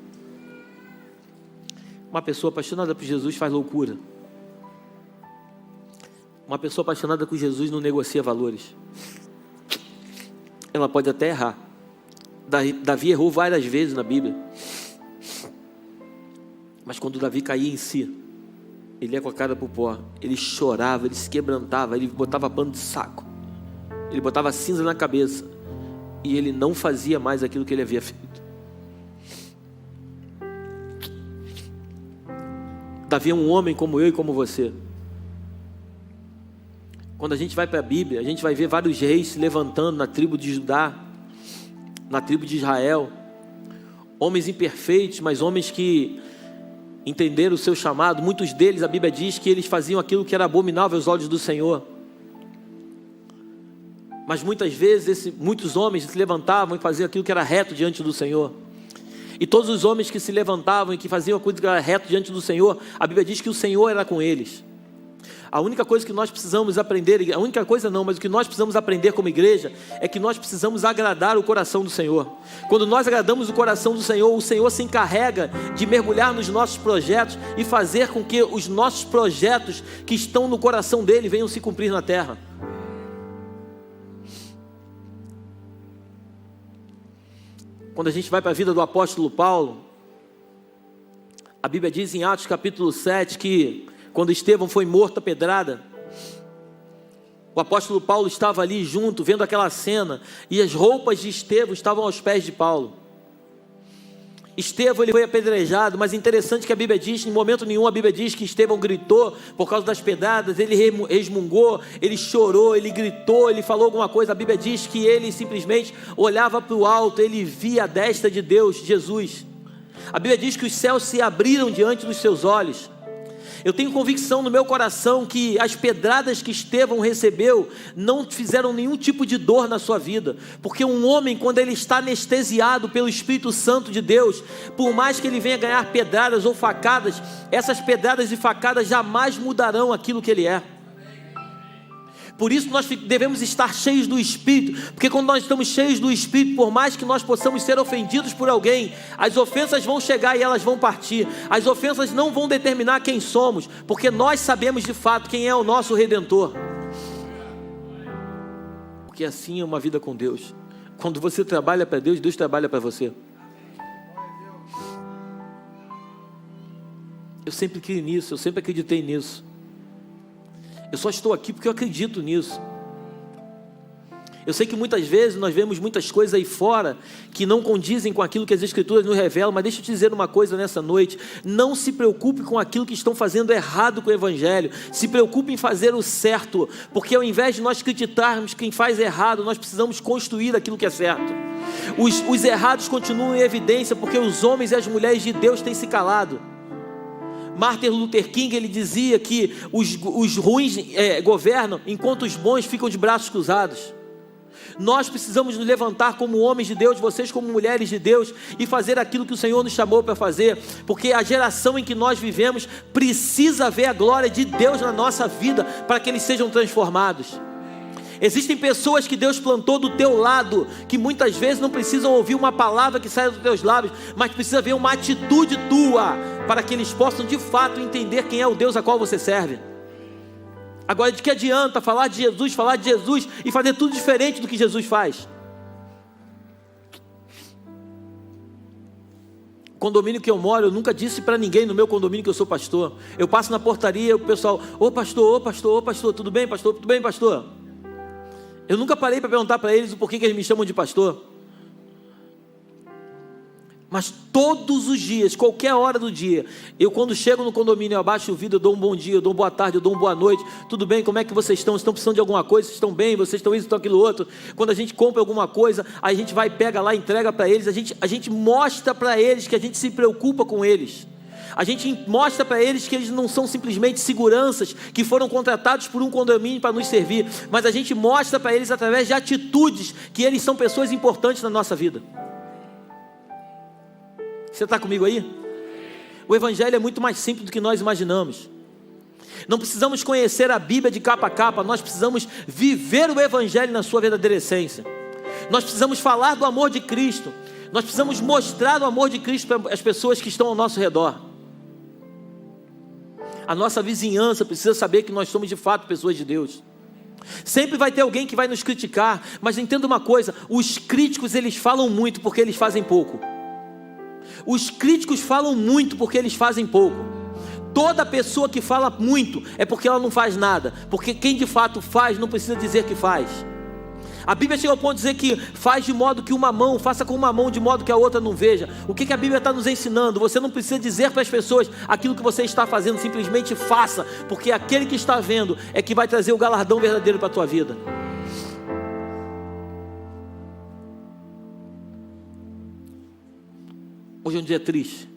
Uma pessoa apaixonada por Jesus faz loucura. Uma pessoa apaixonada por Jesus não negocia valores. Ela pode até errar. Davi errou várias vezes na Bíblia. Mas quando Davi caía em si, ele ia com a cara para o pó. Ele chorava, ele se quebrantava, ele botava pano de saco. Ele botava cinza na cabeça. E ele não fazia mais aquilo que ele havia feito. Davi é um homem como eu e como você. Quando a gente vai para a Bíblia, a gente vai ver vários reis se levantando na tribo de Judá, na tribo de Israel. Homens imperfeitos, mas homens que entenderam o seu chamado. Muitos deles, a Bíblia diz que eles faziam aquilo que era abominável aos olhos do Senhor. Mas muitas vezes, muitos homens se levantavam e faziam aquilo que era reto diante do Senhor. E todos os homens que se levantavam e que faziam a coisa que era reto diante do Senhor, a Bíblia diz que o Senhor era com eles. A única coisa que nós precisamos aprender, a única coisa não, mas o que nós precisamos aprender como igreja é que nós precisamos agradar o coração do Senhor. Quando nós agradamos o coração do Senhor, o Senhor se encarrega de mergulhar nos nossos projetos e fazer com que os nossos projetos que estão no coração dele venham se cumprir na terra. Quando a gente vai para a vida do apóstolo Paulo, a Bíblia diz em Atos capítulo 7 que quando Estevão foi morto a pedrada, o apóstolo Paulo estava ali junto, vendo aquela cena, e as roupas de Estevão estavam aos pés de Paulo. Estevão, ele foi apedrejado, mas interessante que a Bíblia diz, em momento nenhum a Bíblia diz que Estevão gritou por causa das pedradas, ele resmungou, ele chorou, ele gritou, ele falou alguma coisa. A Bíblia diz que ele simplesmente olhava para o alto, ele via a destra de Deus, Jesus. A Bíblia diz que os céus se abriram diante dos seus olhos. Eu tenho convicção no meu coração que as pedradas que Estevão recebeu não fizeram nenhum tipo de dor na sua vida, porque um homem, quando ele está anestesiado pelo Espírito Santo de Deus, por mais que ele venha ganhar pedradas ou facadas, essas pedradas e facadas jamais mudarão aquilo que ele é. Por isso nós devemos estar cheios do Espírito, porque quando nós estamos cheios do Espírito, por mais que nós possamos ser ofendidos por alguém, as ofensas vão chegar e elas vão partir. As ofensas não vão determinar quem somos, porque nós sabemos de fato quem é o nosso Redentor. Porque assim é uma vida com Deus. Quando você trabalha para Deus, Deus trabalha para você. Eu sempre criei nisso, eu sempre acreditei nisso. Eu só estou aqui porque eu acredito nisso. Eu sei que muitas vezes nós vemos muitas coisas aí fora que não condizem com aquilo que as Escrituras nos revelam, mas deixa eu te dizer uma coisa nessa noite: não se preocupe com aquilo que estão fazendo errado com o Evangelho, se preocupe em fazer o certo, porque ao invés de nós criticarmos quem faz errado, nós precisamos construir aquilo que é certo. Os errados continuam em evidência porque os homens e as mulheres de Deus têm se calado. Martin Luther King, ele dizia que os ruins governam, enquanto os bons ficam de braços cruzados. Nós precisamos nos levantar como homens de Deus, vocês como mulheres de Deus, e fazer aquilo que o Senhor nos chamou para fazer, porque a geração em que nós vivemos precisa ver a glória de Deus na nossa vida, para que eles sejam transformados. Existem pessoas que Deus plantou do teu lado, que muitas vezes não precisam ouvir uma palavra que saia dos teus lábios, mas precisa ver uma atitude tua, para que eles possam de fato entender quem é o Deus a qual você serve. Agora, de que adianta falar de Jesus e fazer tudo diferente do que Jesus faz? O condomínio que eu moro, eu nunca disse para ninguém no meu condomínio que eu sou pastor. Eu passo na portaria e o pessoal: ô pastor, tudo bem pastor? Tudo bem pastor? Eu nunca parei para perguntar para eles o porquê que eles me chamam de pastor. Mas todos os dias, qualquer hora do dia, eu quando chego no condomínio, eu abaixo o vidro, eu dou um bom dia, eu dou uma boa tarde, eu dou uma boa noite. Tudo bem? Como é que vocês estão? Vocês estão precisando de alguma coisa? Vocês estão bem? Vocês estão isso, estão aquilo outro? Quando a gente compra alguma coisa, a gente vai, pega lá, entrega para eles. A gente mostra para eles que a gente se preocupa com eles. A gente mostra para eles que eles não são simplesmente seguranças que foram contratados por um condomínio para nos servir, mas a gente mostra para eles através de atitudes que eles são pessoas importantes na nossa vida. Você está comigo aí? O Evangelho é muito mais simples do que nós imaginamos. Não precisamos conhecer a Bíblia de capa a capa, nós precisamos viver o Evangelho na sua verdadeira essência. Nós precisamos falar do amor de Cristo, nós precisamos mostrar o amor de Cristo para as pessoas que estão ao nosso redor. A nossa vizinhança precisa saber que nós somos de fato pessoas de Deus. Sempre vai ter alguém que vai nos criticar, mas entenda uma coisa: os críticos eles falam muito porque eles fazem pouco. Os críticos falam muito porque eles fazem pouco. Toda pessoa que fala muito é porque ela não faz nada, porque quem de fato faz não precisa dizer que faz. A Bíblia chega ao ponto de dizer que faz de modo que uma mão, faça com uma mão de modo que a outra não veja. O que a Bíblia está nos ensinando? Você não precisa dizer para as pessoas aquilo que você está fazendo, simplesmente faça, porque aquele que está vendo é que vai trazer o galardão verdadeiro para a tua vida. Hoje é um dia triste.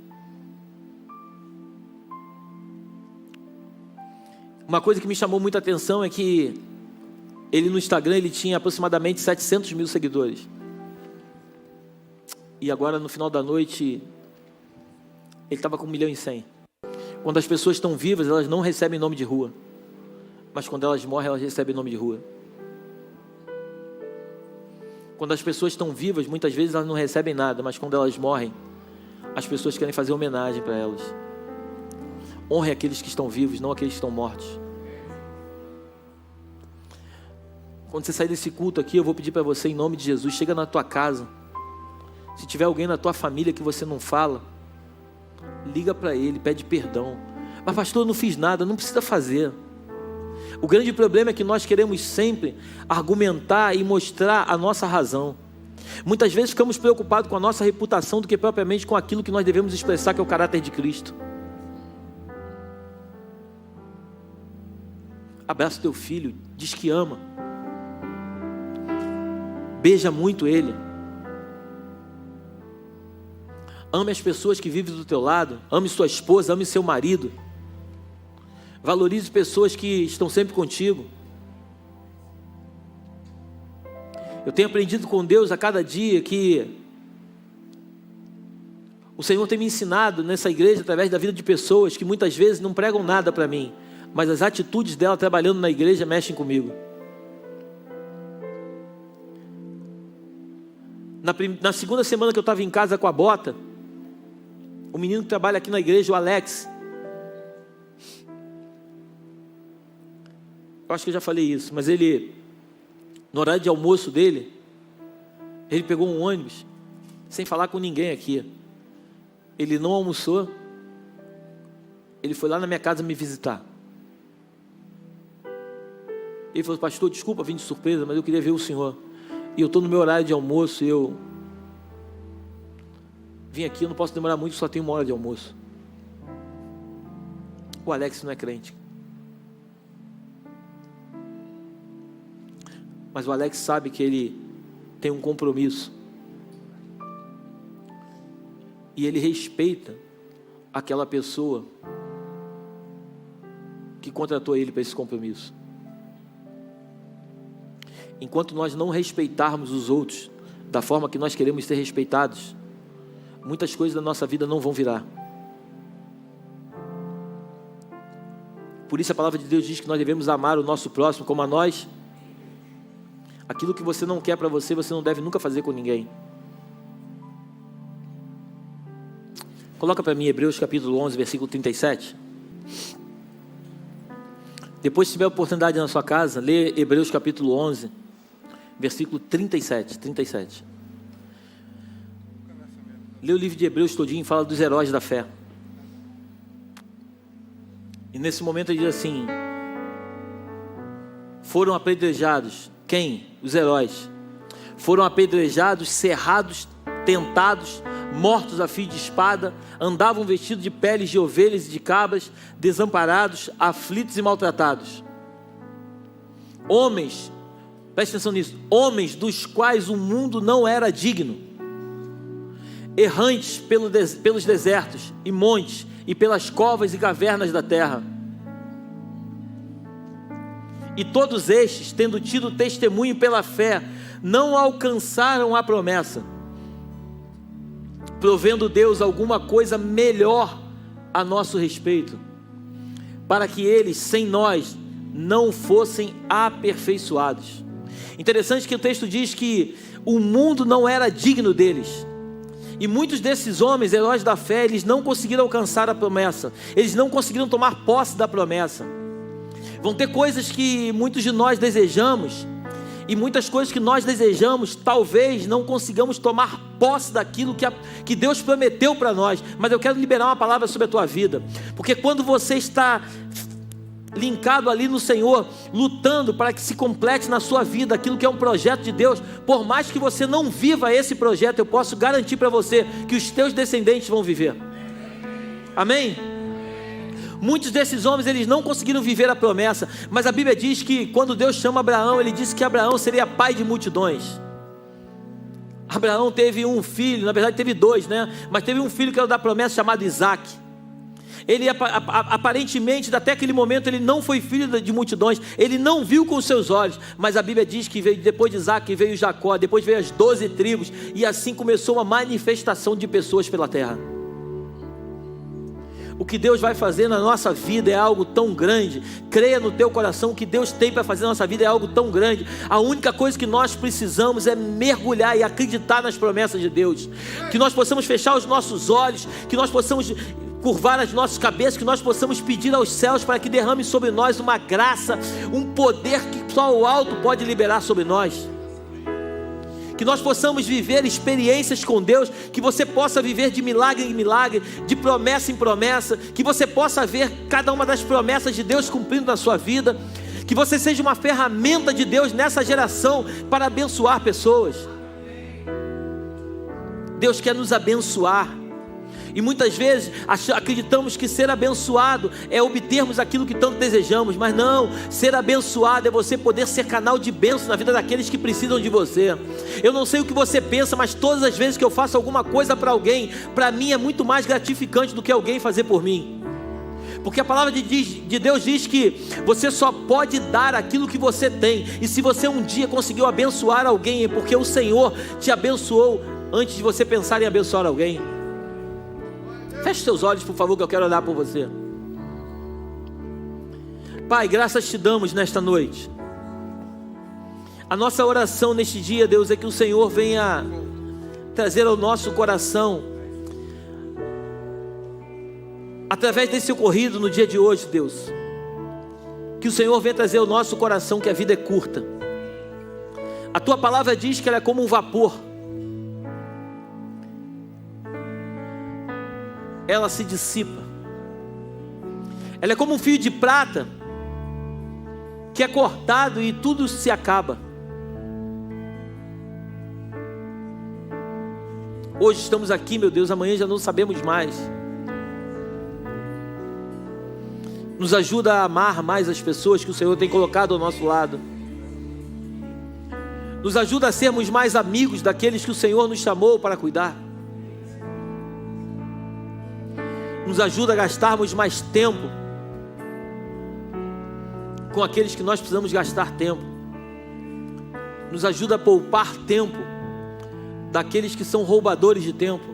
Uma coisa que me chamou muita atenção é que ele no Instagram ele tinha aproximadamente 700 mil seguidores. E agora no final da noite ele estava com 1.100.000. Quando as pessoas estão vivas, elas não recebem nome de rua. mas quando elas morrem, elas recebem nome de rua. Quando as pessoas estão vivas, muitas vezes elas não recebem nada, mas quando elas morrem, as pessoas querem fazer homenagem para elas. Honre aqueles que estão vivos, não aqueles que estão mortos. Quando você sair desse culto aqui, eu vou pedir para você, em nome de Jesus, chega na tua casa. Se tiver alguém na tua família que você não fala, liga para ele, pede perdão. Mas pastor, eu não fiz nada, não precisa fazer. O grande problema é que nós queremos sempre argumentar e mostrar a nossa razão. Muitas vezes ficamos preocupados com a nossa reputação do que propriamente com aquilo que nós devemos expressar, que é o caráter de Cristo. Abraça teu filho, diz que ama. Beija muito ele. Ame as pessoas que vivem do teu lado. Ame sua esposa, ame seu marido. Valorize pessoas que estão sempre contigo. Eu tenho aprendido com Deus a cada dia que o Senhor tem me ensinado nessa igreja, através da vida de pessoas que muitas vezes não pregam nada para mim, mas as atitudes dela trabalhando na igreja mexem comigo. Na segunda semana que eu estava em casa com a Bota, o menino que trabalha aqui na igreja, o Alex, eu acho que eu já falei isso, mas ele, no horário de almoço dele, ele pegou um ônibus, sem falar com ninguém aqui. Ele não almoçou, ele foi lá na minha casa me visitar. Ele falou: pastor, desculpa, vim de surpresa, mas eu queria ver o senhor. E eu estou no meu horário de almoço, e eu vim aqui, eu não posso demorar muito, só tenho uma hora de almoço. O Alex não é crente. Mas o Alex sabe que ele tem um compromisso. E ele respeita aquela pessoa que contratou ele para esse compromisso. Enquanto nós não respeitarmos os outros da forma que nós queremos ser respeitados, muitas coisas da nossa vida não vão virar. Por isso a palavra de Deus diz que nós devemos amar o nosso próximo como a nós. Aquilo que você não quer para você, você não deve nunca fazer com ninguém. Coloca para mim Hebreus capítulo 11, versículo 37. Depois, se tiver oportunidade na sua casa, lê Hebreus capítulo 11, versículo 37. Lê o livro de Hebreus todinho e fala dos heróis da fé. E nesse momento ele diz assim: foram apedrejados. Quem? Os heróis. Foram apedrejados, cerrados, tentados, mortos a fio de espada, andavam vestidos de peles de ovelhas e de cabras, desamparados, aflitos e maltratados. Homens, preste atenção nisso, homens dos quais o mundo não era digno, errantes pelos desertos e montes e pelas covas e cavernas da terra. E todos estes, tendo tido testemunho pela fé, não alcançaram a promessa, provendo Deus alguma coisa melhor a nosso respeito, para que eles, sem nós, não fossem aperfeiçoados. Interessante que o texto diz que o mundo não era digno deles. E muitos desses homens, heróis da fé, eles não conseguiram alcançar a promessa. Eles não conseguiram tomar posse da promessa. Vão ter coisas que muitos de nós desejamos, e muitas coisas que nós desejamos, talvez não consigamos tomar posse daquilo que Deus prometeu para nós. Mas eu quero liberar uma palavra sobre a tua vida, porque quando você está linkado ali no Senhor, lutando para que se complete na sua vida aquilo que é um projeto de Deus, por mais que você não viva esse projeto, eu posso garantir para você que os teus descendentes vão viver. Amém? Muitos desses homens, eles não conseguiram viver a promessa, mas a Bíblia diz que quando Deus chama Abraão, ele disse que Abraão seria pai de multidões. Abraão teve um filho, na verdade teve dois, né? Mas teve um filho que era da promessa, chamado Isaac. Ele aparentemente, até aquele momento, ele não foi filho de multidões, ele não viu com os seus olhos, mas a Bíblia diz que veio, depois de Isaac veio Jacó, depois veio as 12 tribos, e assim começou uma manifestação de pessoas pela terra. O que Deus vai fazer na nossa vida é algo tão grande. Creia no teu coração, o que Deus tem para fazer na nossa vida é algo tão grande. A única coisa que nós precisamos é mergulhar e acreditar nas promessas de Deus. Que nós possamos fechar os nossos olhos, que nós possamos curvar as nossas cabeças, que nós possamos pedir aos céus para que derrame sobre nós uma graça, um poder que só o alto pode liberar sobre nós. Que nós possamos viver experiências com Deus, que você possa viver de milagre em milagre, de promessa em promessa, que você possa ver cada uma das promessas de Deus cumprindo na sua vida, que você seja uma ferramenta de Deus nessa geração para abençoar pessoas. Deus quer nos abençoar. E muitas vezes acreditamos que ser abençoado é obtermos aquilo que tanto desejamos. Mas não, ser abençoado é você poder ser canal de bênção na vida daqueles que precisam de você. Eu não sei o que você pensa, mas todas as vezes que eu faço alguma coisa para alguém, para mim é muito mais gratificante do que alguém fazer por mim. Porque a palavra de Deus diz que você só pode dar aquilo que você tem. E se você um dia conseguiu abençoar alguém, é porque o Senhor te abençoou antes de você pensar em abençoar alguém. Feche seus olhos, por favor, que eu quero orar por você. Pai, graças te damos nesta noite. A nossa oração neste dia, Deus, é que o Senhor venha trazer ao nosso coração, através desse ocorrido no dia de hoje, Deus, que o Senhor venha trazer ao nosso coração que a vida é curta. A tua palavra diz que ela é como um vapor. Ela se dissipa. Ela é como um fio de prata que é cortado e tudo se acaba. Hoje estamos aqui, meu Deus, amanhã já não sabemos mais. Nos ajuda a amar mais as pessoas que o Senhor tem colocado ao nosso lado. Nos ajuda a sermos mais amigos daqueles que o Senhor nos chamou para cuidar. Nos ajuda a gastarmos mais tempo com aqueles que nós precisamos gastar tempo. Nos ajuda a poupar tempo daqueles que são roubadores de tempo.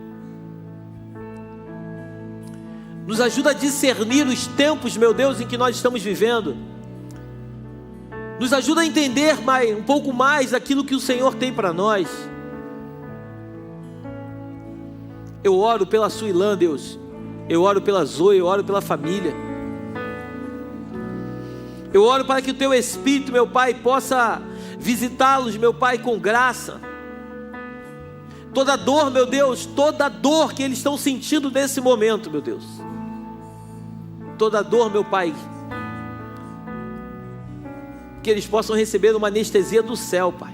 Nos ajuda a discernir os tempos, meu Deus, em que nós estamos vivendo. Nos ajuda a entender um pouco mais aquilo que o Senhor tem para nós. Eu oro pela Suilã, Deus. Eu oro pela Zoe, eu oro pela família. Eu oro para que o teu Espírito, meu Pai, possa visitá-los, meu Pai, com graça. Toda dor, meu Deus, toda dor que eles estão sentindo nesse momento, meu Deus. Toda dor, meu Pai, que eles possam receber uma anestesia do céu, Pai.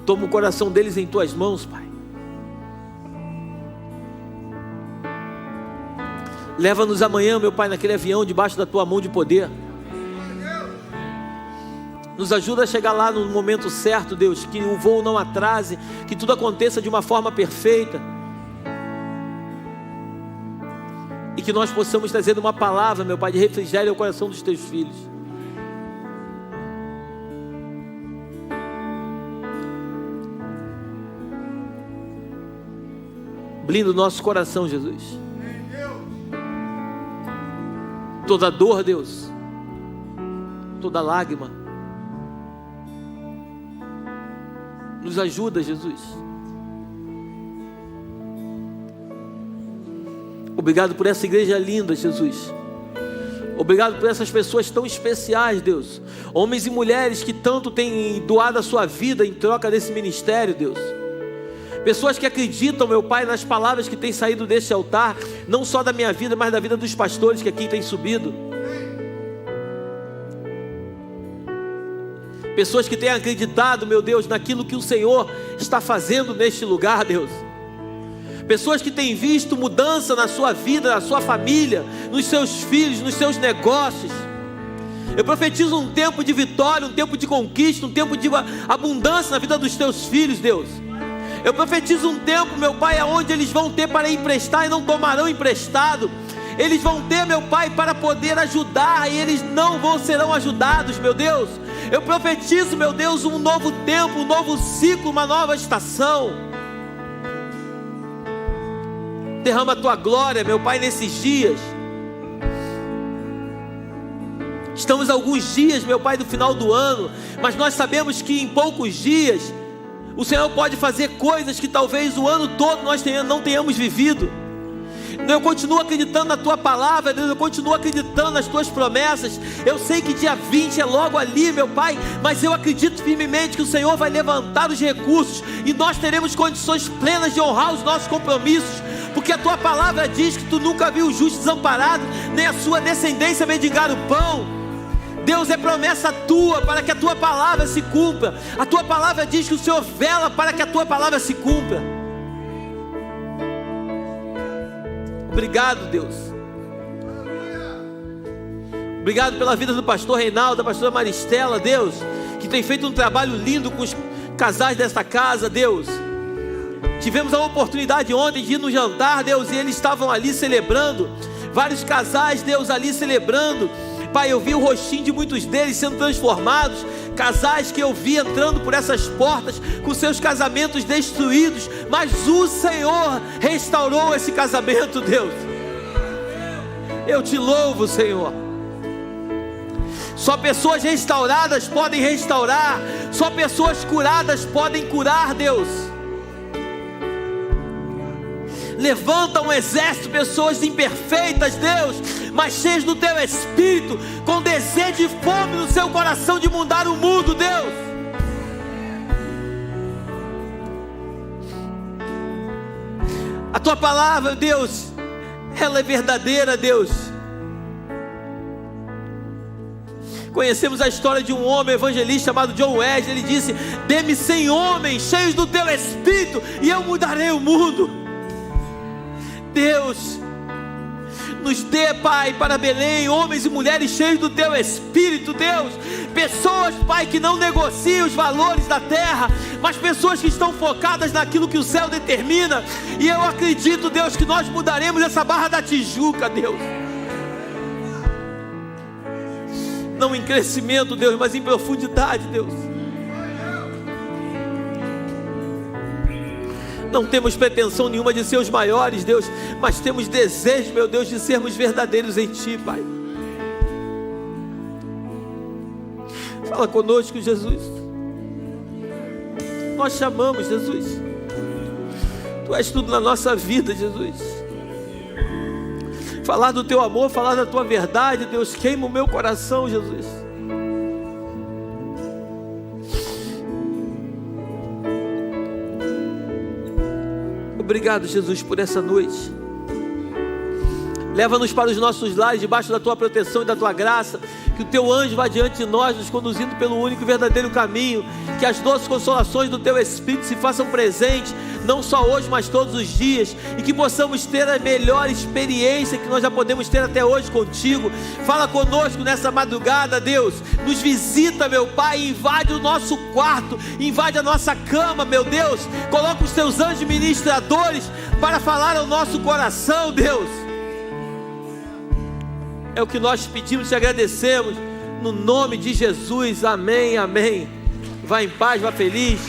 Toma o coração deles em tuas mãos, Pai. Leva-nos amanhã, meu Pai, naquele avião debaixo da tua mão de poder. Nos ajuda a chegar lá no momento certo, Deus, que o voo não atrase, que tudo aconteça de uma forma perfeita. E que nós possamos trazer uma palavra, meu Pai, de refrigério ao coração dos teus filhos. Blinda o nosso coração, Jesus. Toda dor, Deus, toda lágrima, nos ajuda, Jesus. Obrigado por essa igreja linda, Jesus. Obrigado por essas pessoas tão especiais, Deus. Homens e mulheres que tanto têm doado a sua vida em troca desse ministério, Deus. Pessoas que acreditam, meu Pai, nas palavras que têm saído deste altar, não só da minha vida, mas da vida dos pastores que aqui têm subido. Pessoas que têm acreditado, meu Deus, naquilo que o Senhor está fazendo neste lugar, Deus. Pessoas que têm visto mudança na sua vida, na sua família, nos seus filhos, nos seus negócios. Eu profetizo um tempo de vitória, um tempo de conquista, um tempo de abundância na vida dos teus filhos, Deus. Eu profetizo um tempo, meu Pai, onde eles vão ter para emprestar e não tomarão emprestado. Eles vão ter, meu Pai, para poder ajudar e eles não serão ajudados, meu Deus. Eu profetizo, meu Deus, um novo tempo, um novo ciclo, uma nova estação. Derrama a tua glória, meu Pai, nesses dias. Estamos a alguns dias, meu Pai, do final do ano, mas nós sabemos que em poucos dias o Senhor pode fazer coisas que talvez o ano todo nós não tenhamos vivido. Eu continuo acreditando na tua palavra, Deus, eu continuo acreditando nas tuas promessas. Eu sei que dia 20 é logo ali, meu Pai, mas eu acredito firmemente que o Senhor vai levantar os recursos e nós teremos condições plenas de honrar os nossos compromissos, porque a tua palavra diz que tu nunca viu o justo desamparado, nem a sua descendência mendigar o pão. Deus, é promessa tua para que a tua palavra se cumpra. A tua palavra diz que o Senhor vela para que a tua palavra se cumpra. Obrigado, Deus. Obrigado pela vida do pastor Reinaldo, da pastora Maristela, Deus, que tem feito um trabalho lindo com os casais desta casa, Deus. Tivemos a oportunidade ontem de ir no jantar, Deus, e eles estavam ali celebrando. Vários casais, Deus, ali celebrando. Pai, eu vi o rostinho de muitos deles sendo transformados. Casais que eu vi entrando por essas portas com seus casamentos destruídos, mas o Senhor restaurou esse casamento, Deus. Eu te louvo, Senhor. Só pessoas restauradas podem restaurar. Só pessoas curadas podem curar, Deus. Levanta um exército de pessoas imperfeitas, Deus, mas cheias do teu Espírito, com desejo e fome no seu coração de mudar o mundo, Deus. A tua palavra, Deus, ela é verdadeira, Deus. Conhecemos a história de um homem evangelista chamado John Wesley. Ele disse: dê-me 100 homens cheios do teu Espírito e eu mudarei o mundo. Deus, nos dê, Pai, para Belém, homens e mulheres cheios do teu Espírito, Deus. Pessoas, Pai, que não negociam os valores da terra, mas pessoas que estão focadas naquilo que o céu determina. E eu acredito, Deus, que nós mudaremos essa Barra da Tijuca, Deus. Não em crescimento, Deus, mas em profundidade, Deus. Não temos pretensão nenhuma de ser os maiores, Deus, mas temos desejo, meu Deus, de sermos verdadeiros em Ti, Pai. Fala conosco, Jesus. Nós chamamos, Jesus. Tu és tudo na nossa vida, Jesus. Falar do Teu amor, falar da Tua verdade, Deus, queima o meu coração, Jesus. Obrigado, Jesus, por essa noite. Leva-nos para os nossos lares, debaixo da Tua proteção e da Tua graça. Que o Teu anjo vá diante de nós, nos conduzindo pelo único e verdadeiro caminho. Que as doces consolações do Teu Espírito se façam presentes, não só hoje, mas todos os dias. E que possamos ter a melhor experiência que nós já podemos ter até hoje contigo. Fala conosco nessa madrugada, Deus. Nos visita, meu Pai, invade o nosso quarto, invade a nossa cama, meu Deus. Coloca os Teus anjos ministradores para falar ao nosso coração, Deus. É o que nós pedimos e te agradecemos, no nome de Jesus, amém, amém. Vá em paz, vá feliz.